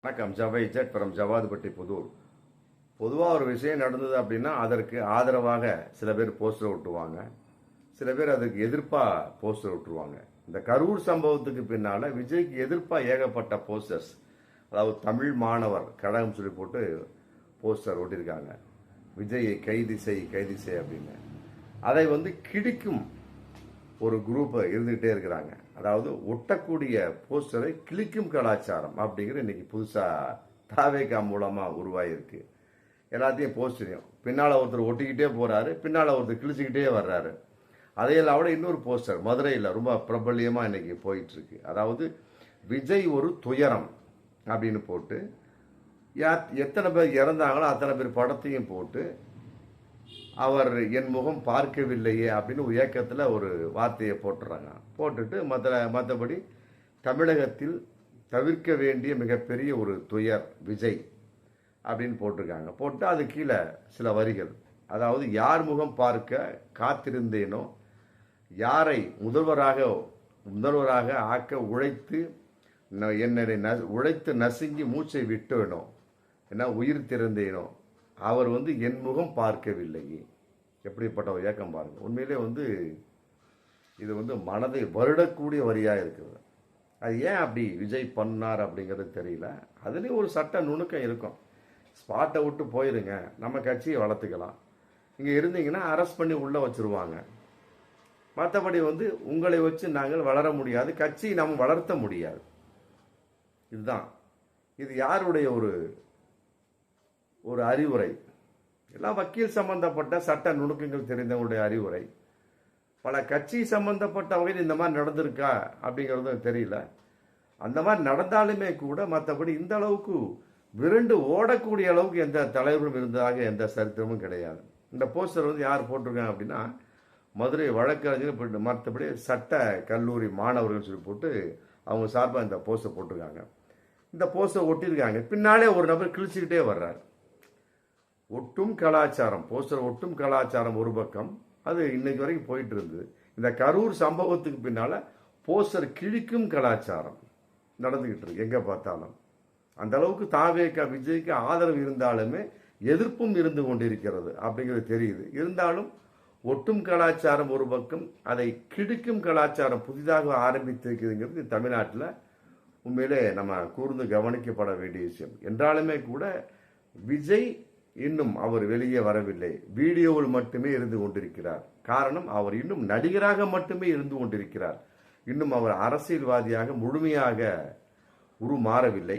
வணக்கம். ஜவை jet from Javadupatti Pudur. பொதுவாக ஒரு விஷயம் நடந்தது அப்படின்னா அதற்கு ஆதரவாக சில பேர் போஸ்டர் ஒட்டுவாங்க, சில பேர் அதுக்கு எதிர்ப்பாக போஸ்டர் ஒட்டுருவாங்க. இந்த கரூர் சம்பவத்துக்கு பின்னால் விஜய்க்கு எதிர்ப்பாக ஏகப்பட்ட போஸ்டர்ஸ், அதாவது தமிழ் மாணவர் கழகம் சொல்லி போட்டு போஸ்டர் ஒட்டியிருக்காங்க. விஜயை கைது செய் அப்படின்னு. அதை கிழிக்கும் ஒரு குரூப் இருந்துகிட்டே இருக்கிறாங்க. அதாவது ஒட்டக்கூடிய போஸ்டரை கிழிக்கும் கலாச்சாரம் அப்படிங்கிற இன்னைக்கு புதுசாக தாவேகா மூலமாக உருவாயிருக்கு. எல்லாத்தையும் போஸ்டரையும் பின்னால் ஒருத்தர் ஒட்டிக்கிட்டே போகிறாரு, பின்னால் ஒருத்தர் கிழிச்சிக்கிட்டே வர்றாரு. அதையெல்லாம் விட இன்னொரு போஸ்டர் மதுரையில் ரொம்ப பிரபல்யமாக இன்னைக்கு போயிட்டுருக்கு. அதாவது விஜய் ஒரு துயரம் அப்படின்னு போட்டு எத்தனை பேர் இறந்தாங்களோ அத்தனை பேர் படத்தையும் போட்டு அவர் என் முகம் பார்க்கவில்லையே அப்படின்னு ஒரு ஏக்கத்தில் ஒரு வார்த்தையை போட்டுறாங்க. போட்டுட்டு மற்றபடி தமிழகத்தில் தவிர்க்க வேண்டிய மிகப்பெரிய ஒரு துயர் விஜய் அப்படின்னு போட்டிருக்காங்க. போட்டு அது கீழே சில வரிகள், அதாவது யார் முகம் பார்க்க காத்திருந்தேனோ, யாரை முதல்வராக ஆக்க உழைத்து உழைத்து நசுங்கி மூச்சை விட்டேனோ, என்ன உயிர் திறந்தேனோ, அவர் என் முகம் பார்க்கவில்லையே. எப்படிப்பட்ட ஒரு ஏக்கம் பாருங்க. உண்மையிலே இது மனதை வருடக்கூடிய வரியாக இருக்குது. அது ஏன் அப்படி விஜய் பண்ணார் அப்படிங்கிறது தெரியல. அதுலேயும் ஒரு சட்ட நுணுக்கம் இருக்கும். ஸ்பாட்டை விட்டு போயிருங்க, நம்ம கட்சியை வளர்த்துக்கலாம். இங்கே இருந்தீங்கன்னா அரெஸ்ட் பண்ணி உள்ளே வச்சுருவாங்க. மற்றபடி உங்களை வச்சு நாங்கள் வளர முடியாது, கட்சியை நம்ம வளர்த்த முடியாது. இதுதான் இது யாருடைய ஒரு அறிவுரை? எல்லாம் வக்கீல் சம்பந்தப்பட்ட சட்ட நுணுக்கங்கள் தெரிந்தவங்களுடைய அறிவுரை. பல கட்சி சம்பந்தப்பட்ட வகையில் இந்த மாதிரி நடந்திருக்கா அப்படிங்கிறது தெரியல. அந்த மாதிரி நடந்தாலுமே கூட மற்றபடி இந்த அளவுக்கு விரண்டு ஓடக்கூடிய அளவுக்கு எந்த தலைவரும் இருந்ததாக எந்த சரித்திரமும் கிடையாது. இந்த போஸ்டர் யார் போட்டிருக்காங்க அப்படின்னா மதுரை வழக்கறிஞர், மற்றபடி சட்ட கல்லூரி மாணவர்கள் சொல்லி போட்டு அவங்க சார்பாக இந்த போஸ்டர் போட்டிருக்காங்க. இந்த போஸ்டர் ஒட்டியிருக்காங்க. பின்னாலே ஒரு நபர் கிழிச்சுக்கிட்டே வர்றாரு. ஒட்டும் கலாச்சாரம், போஸ்டர் ஒட்டும் கலாச்சாரம் ஒரு பக்கம், அது இன்னைக்கு வரைக்கும் போயிட்டு இருந்தது. இந்த கரூர் சம்பவத்துக்கு பின்னால போஸ்டர் கிழிக்கும் கலாச்சாரம் நடந்துகிட்டு இருக்கு எங்க பார்த்தாலும். அந்த அளவுக்கு தாவேகா விஜய்க்கு ஆதரவு இருந்தாலுமே எதிர்ப்பும் இருந்து கொண்டிருக்கிறது அப்படிங்கிறது தெரியுது. இருந்தாலும் ஒட்டும் கலாச்சாரம் ஒரு பக்கம், அதை கிழிக்கும் கலாச்சாரம் புதிதாக ஆரம்பித்திருக்குதுங்கிறது தமிழ்நாட்டில் உண்மையிலே நம்ம கூர்ந்து கவனிக்கப்பட வேண்டிய விஷயம். என்றாலுமே கூட விஜய் இன்னும் அவர் வெளியே வரவில்லை, வீடியோவில் மட்டுமே இருந்து கொண்டிருக்கிறார். காரணம், அவர் இன்னும் நடிகராக மட்டுமே இருந்து கொண்டிருக்கிறார். இன்னும் அவர் அரசியல்வாதியாக முழுமையாக உருமாறவில்லை.